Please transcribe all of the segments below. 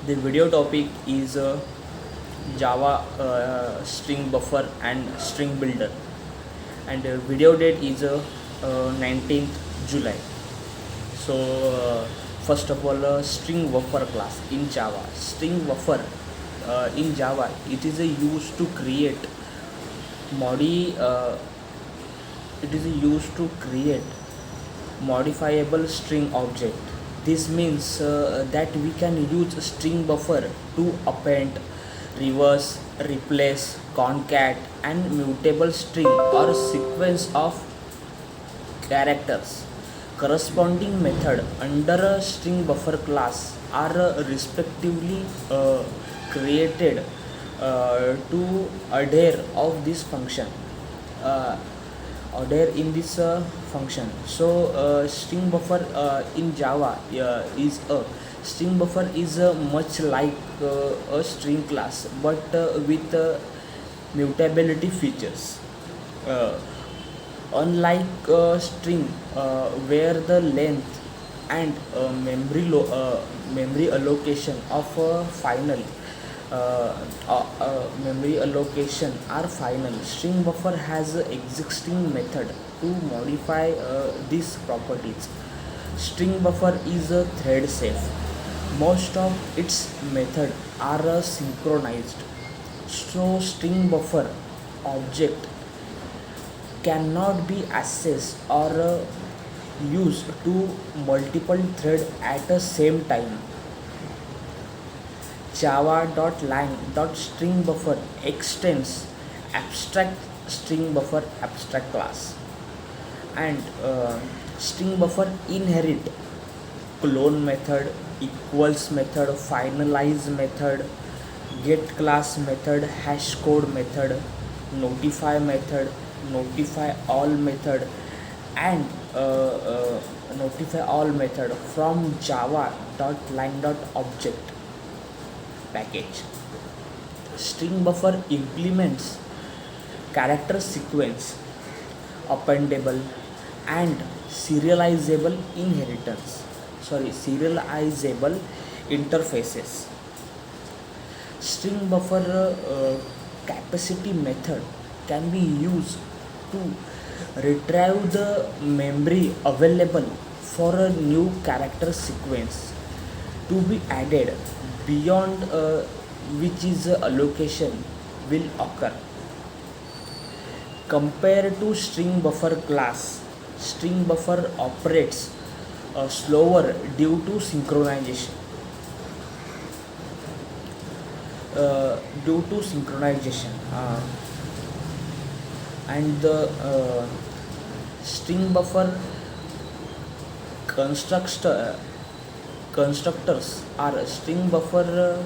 The video topic is Java string buffer and string builder, and video date is 19th July. So first of all, string buffer class in Java. String buffer in Java, it is used to create modi. It is used to create modifiable string object. This means that we can use string buffer to append, reverse, replace, concat and mutable string or sequence of characters. Corresponding method under a string buffer class are respectively created to adhere of this function. Uh, Adhere in this function. So string buffer in Java is a string buffer is much like a string class, but with mutability features. Uh, Unlike string, where the length and memory allocation of memory allocation are final, string buffer has an existing method to modify these properties. String buffer is thread safe. Most of its method are synchronized, so string buffer object cannot be accessed or used to multiple thread at the same time. Java.lang.string buffer extends abstract string buffer abstract class, and string buffer inherit clone method, equals method, finalize method, get class method, hash code method, notify method, notify all method, and notify all method from java.line.object package. String buffer implements character sequence, appendable, and serializable inheritance. Serializable interfaces. String buffer capacity method can be used to retrieve the memory available for a new character sequence to be added beyond which is allocation will occur. Compared to string buffer class, string buffer operates slower due to synchronization, and the string buffer constructor constructors are string buffer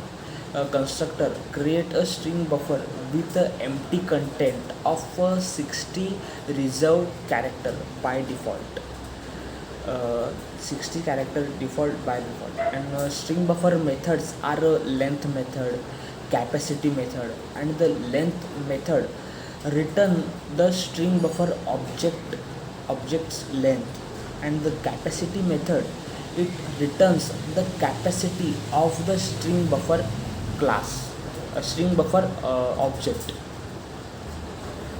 constructor create a string buffer with a empty content of 60 reserved character by default. 60 character default by default, and string buffer methods are length method, capacity method, and the length method return the string buffer object's length, and the capacity method it returns the capacity of the string buffer class, a string buffer object.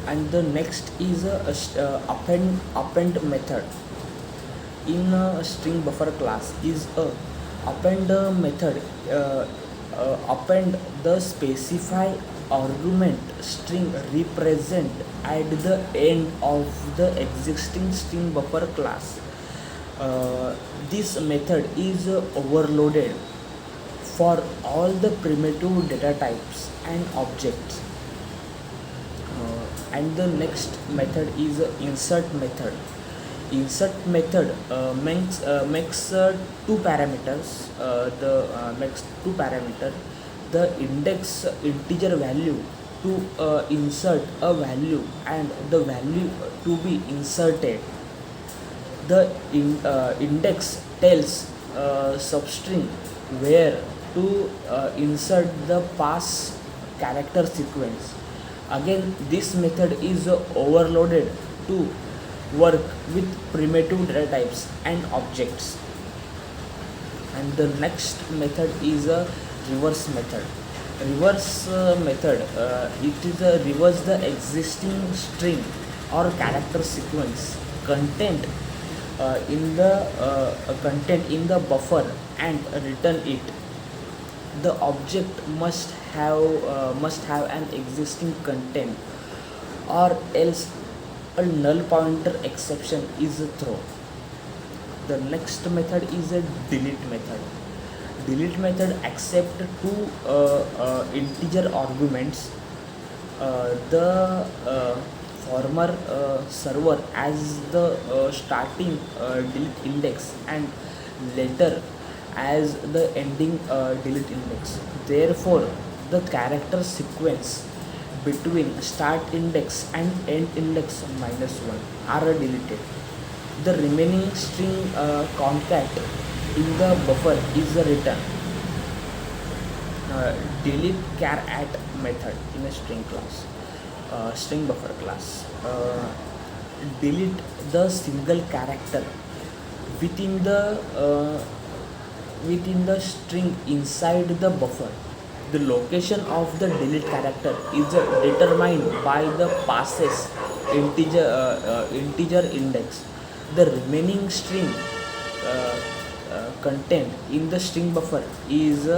And the next is append method in a string buffer class is a append method append the specify argument string represent at the end of the existing string buffer class. This method is overloaded for all the primitive data types and objects. And the next method is insert method. Insert method makes two parameters. The makes two parameter. The index integer value to insert a value and the value to be inserted. The index tells substring where to insert the pass character sequence. Again, this method is overloaded to work with primitive data types and objects. And the next method is a reverse method. Reverse method, it is a reverse the existing string or character sequence content content in the buffer and return it. The object must have an existing content, or else a null pointer exception is thrown. The next method is a delete method. Delete method accept two integer arguments. The former server as the starting delete index, and later as the ending delete index. Therefore, the character sequence between start index and end index minus 1 are deleted. The remaining string concat in the buffer is written. Delete char at method in a string class, string buffer class. Delete the single character within the uh, within the string inside the buffer. The location of the delete character is determined by the passes integer index. The remaining string uh, content in the string buffer is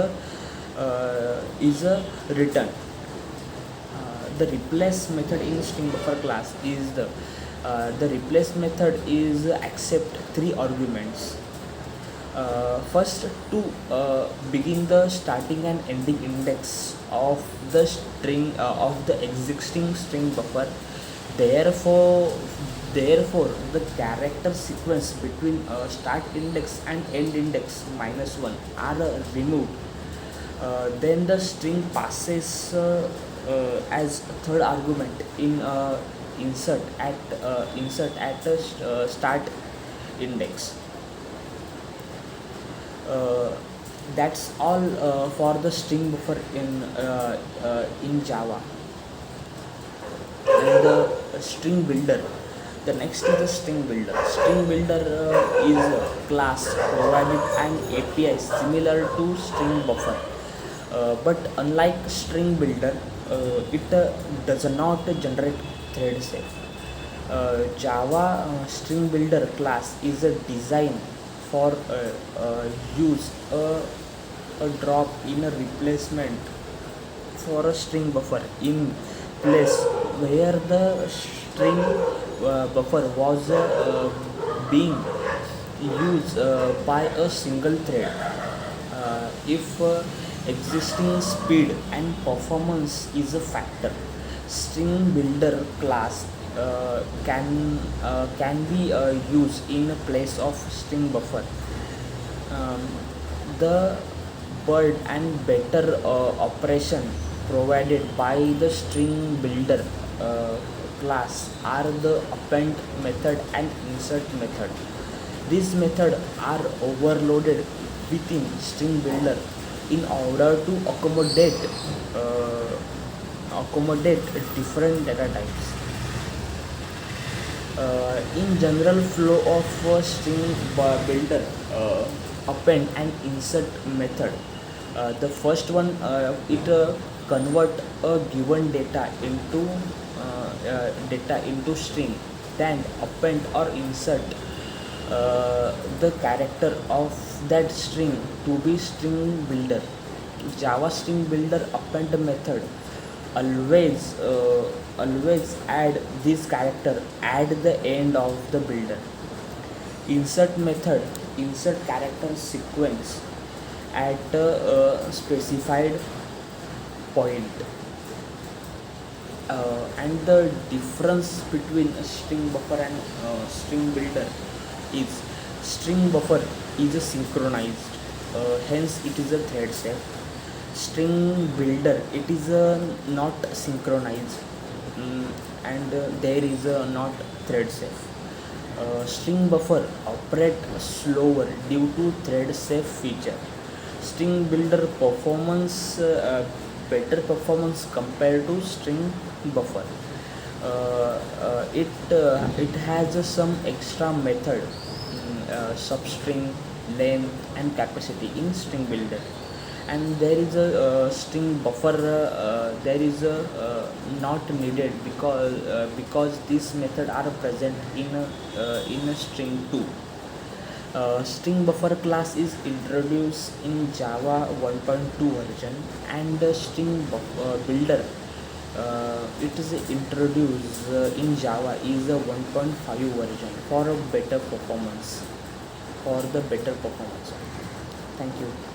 return. The replace method in string buffer class is the replace method is accept three arguments. First, to begin the starting and ending index of the string of the existing string buffer. Therefore, therefore, the character sequence between start index and end index minus 1 are removed. Then the string passes as third argument in insert at the start index. uh, that's all for the string buffer in Java. And the string builder, the next is the string builder. String builder is a class provided an API similar to string buffer, but unlike string builder, it does not generate thread safe. Java string builder class is a design for use a drop in a replacement for a string buffer in place where the string buffer was being used by a single thread. If existing speed and performance is a factor, string builder class can be used in place of string buffer. um, the bird and better operation provided by the string builder class are the append method and insert method. These methods are overloaded within string builder in order to uh, accommodate different data types. In general flow of string builder, append and insert method. The first one, it convert a given data into string, then append or insert the character of that string to be string builder. Java string builder append method always always add this character at the end of the builder. Insert method insert character sequence at a specified point. And the difference between a string buffer and string builder is string buffer is a synchronized, hence it is a thread safe. String builder, it is not synchronized, and there is not thread safe. String buffer operate slower due to thread safe feature. String builder performance better performance compared to string buffer. It has some extra method, substring, length and capacity in string builder. and there is a string buffer there is a not needed because this method are present in a string 2. String buffer class is introduced in Java 1.2 version, and the string builder it is introduced in Java is a 1.5 version for a better performance. For the better performance. Thank you.